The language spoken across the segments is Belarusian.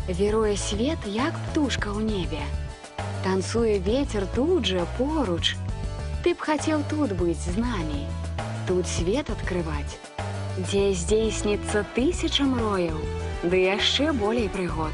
Віруе свет, як птушка ў небе. Танцуе вецер тут жа, поруч. Ты б хацеў тут быць з намі, тут свет адкрываць, дзе здзейсніцца тысяча мрояў, ды яшчэ болей прыгод.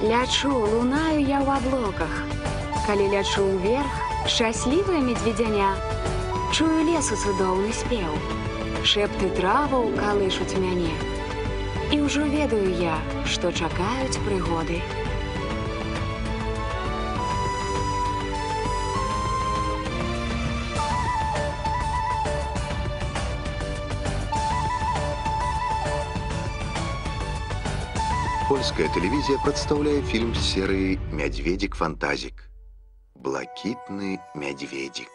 Лячу, лунаю я ў аблоках. Калі лячу ўверх, шчаслівая медведзяня. Чую лесу цудоўны спеў. Шэпты траваў калышуць мяне. І ўжо ведаю я, што чакаюць прыгоды. Польская телевизия представляет фильм с серии «Медведик-фантазик». Блакитный медведик.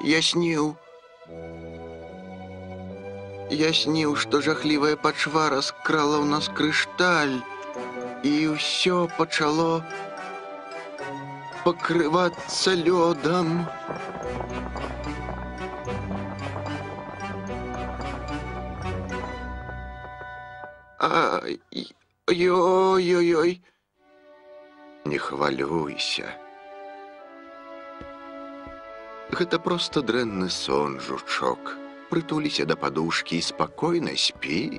Я сніў, што жахлівая пачвара скрала ў нас крышталь, і ўсё пачало пакрывацца лёдам. Ой-ой-ой. Не хвалюйся. Гэта проста дрэнны сон, жучок. Прытуліся да падушкі і спакойна спі.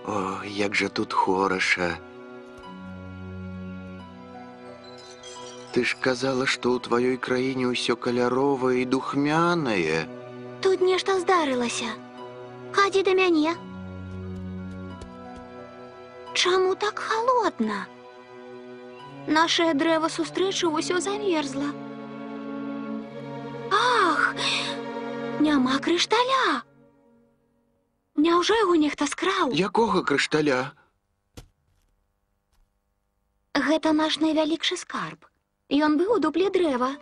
О, як жа тут хораша. Ты ж казала, што ў тваёй краіне ўсё каляровае і духмянае. Тут нешта здарылася. Хадзі да мяне. Чаму так халодна? Нашае дрэва сустрэчы ўсё замерзла. Ах, няма крышталя. Няўжо яго нехта скраў? Якога крышталя? Гэта наш найвялікшы скарб. Ён быў у дупле дрэва.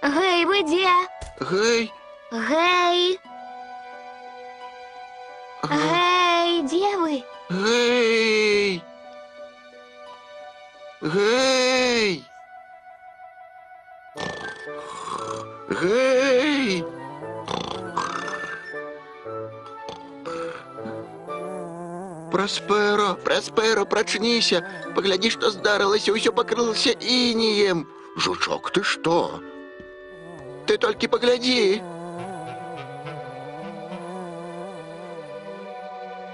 Гэй, вы дзе? Гэй! Гэй! Гэй, дзе вы? Гэй! Гэй! Гэй! Прасперо, Прасперо, прачніся. Паглядзі, што здарылася, ўсё пакрылася ініем. Жучок, ты што? Ты толькі паглядзі.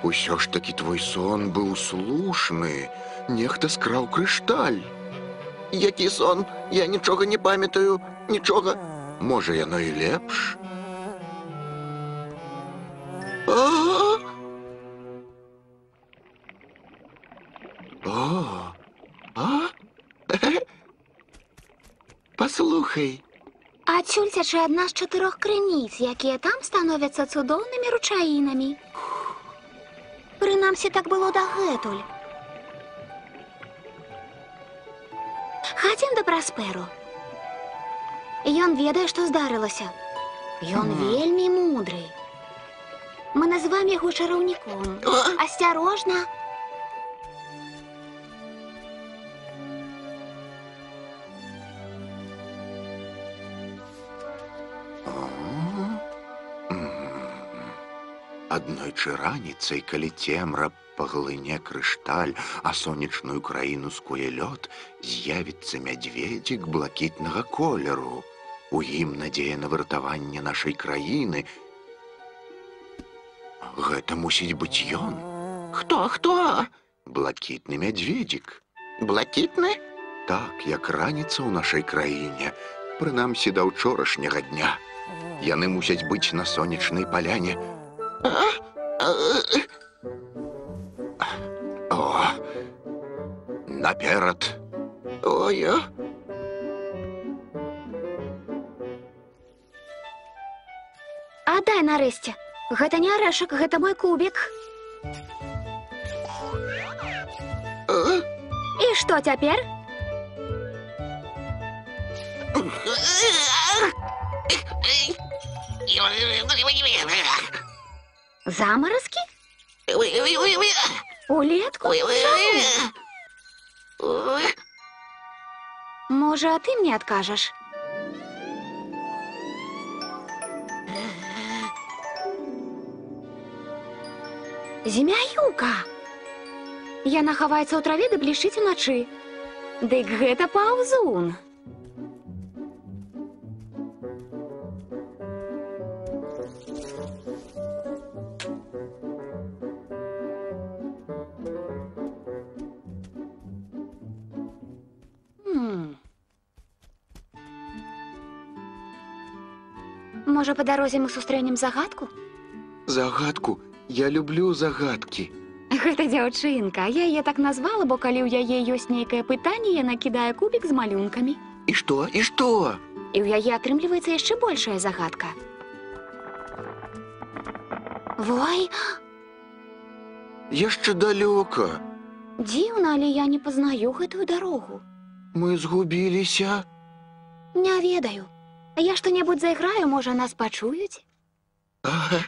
Усё ж такі твой сон быў слушны. Нехта скраў крышталь. Які сон? Я нічога не памятаю, нічога. Можа, яно і лепш? Паслухай. Адсюль цячэ адна з 4 крыніц, якія там становяцца цудоўнымі ручаінамі. Прынамсі, так было дагэтуль. Хадзім да Прасперо. Ён ведае, што здарылася. Ён вельмі мудры. Мы называем яго чараўніком. Асцярожна. Аднойчы раніцай, калі цемра паглыне крышталь, а сонечную краіну скуе лёд, з'явіцца мядзведзік блакітнага колеру. У ім надзея на выратаванне нашай краіны. Гэта мусіць быць ён. Хто? Блакітны мядзведзік. Блакітны? Так, як раніца ў нашай краіне, прынамсі да ўчорашняга дня. Яны мусяць быць на сонечнай паляне. О, наперад. Ой. Аддай нарэшце. Гэта не арэшак, гэта мой кубік. І што цяпер? Замаразкі? Улетку? Можа, ты мне адкажаш? Змяюка! Яна хаваецца ў траве ды блішчыць уначы. Дык гэта паўзун. Можа, па дарозе мы сустрэнем загадку? Загадку? Я люблю загадкі. Гэта дзяўчынка. Я яе так назвала, бо калі ў яе ёсць нейкае пытанне, яна кідае кубік з малюнкамі. І што? І што? І ў яе атрымліваецца яшчэ большая загадка. Вой, Яшчэ далёка. дзіўна, але я не пазнаю гэтую дарогу. Мы згубіліся. Не ведаю. Я што-небудзь зайграю, можа, нас пачуюць? Ага.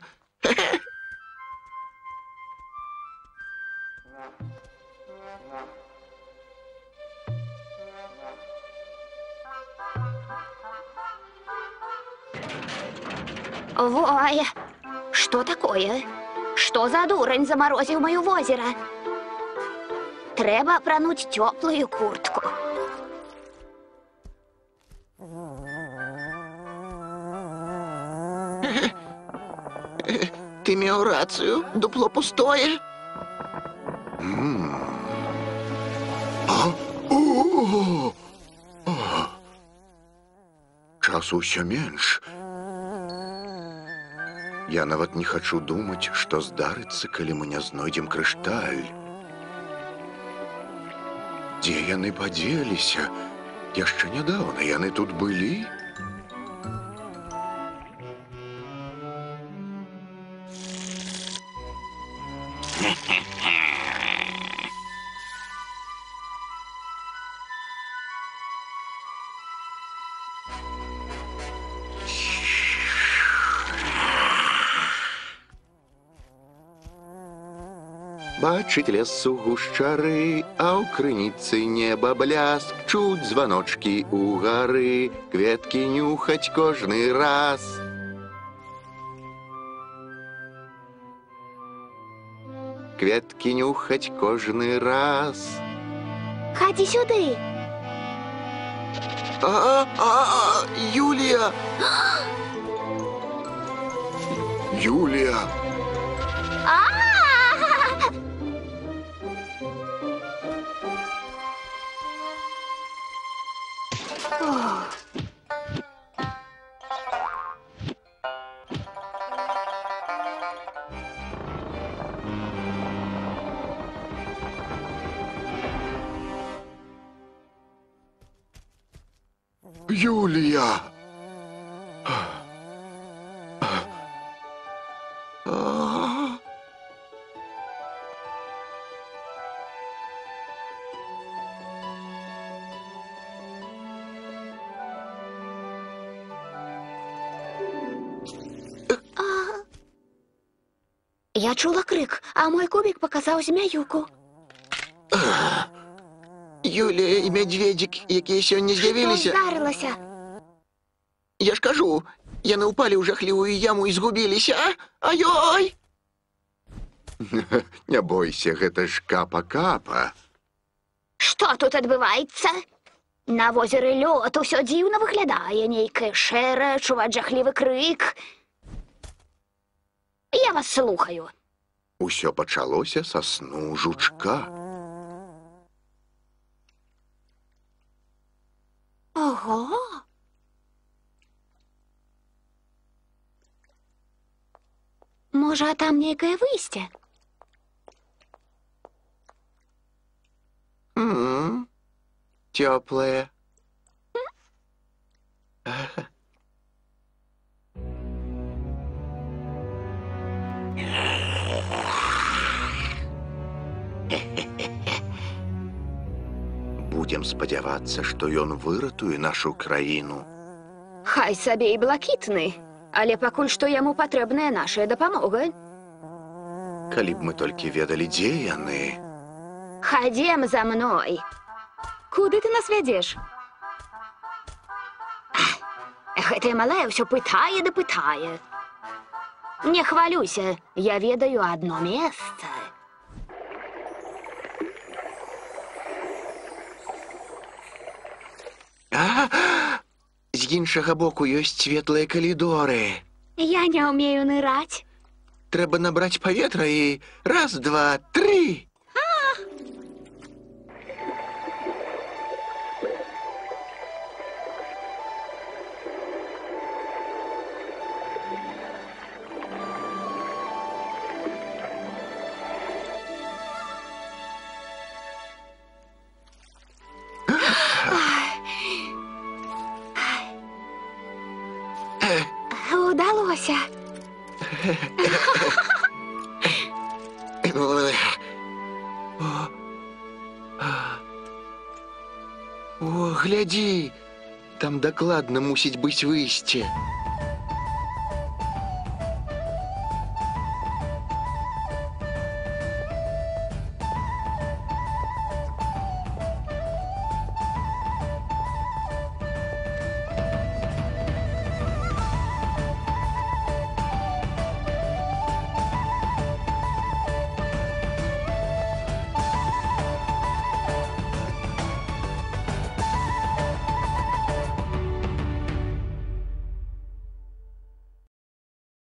Вой, што такое? Што за дурань замарозіў маё возера? Трэба апрануць цёплую куртку. Ты меў рацыю, дупло пустое. Часу ўсё менш. Я нават не хачу думаць, што здарыцца, калі мы не знойдзем крышталь. Дзе яны падзеліся? Яшчэ нядаўна яны тут былі? Бачыць лес у гушчары, а ў крыніцы неба бляск, чуць званочкі ў гары, кветкі нюхаць кожны раз. Кветкі нюхаць кожны раз. Хадзі сюды. Юлія! Юлія! Юлія! Я чула крык, а мой кубік паказаў змяюку. Юлія і мядзведзік, якія сёння Што з'явіліся. здарылася? Я ж кажу, яны ўпалі ў жахлівую яму і згубіліся. Ай-ой! Не бойся, гэта ж капа-капа. Што тут адбываецца? На возеры лёд усё дзіўна выглядае, нейкае шэрае, чуваць жахлівы крык. Я вас слухаю. Усё пачалося са сну жучка. Ого! Можа, там нейкае выйсце? Тёплае. Будем спадзявацца, што ён выратуе нашу краіну. Хай сабе і блакітны, але пакуль што яму патрэбная наша дапамога. Калі б мы толькі ведалі, дзе яны. Хадзем за мной. Куды ты нас вядзеш? Гэтая малая ўсё пытае да пытае. Не хвалюйся, я ведаю адно месца. З іншага боку ёсць светлыя калідоры. Я не ўмею ныраць. Трэба набраць паветра і раз, два, тры. Удалося. О, глядзі, там дакладна мусіць быць выйсце.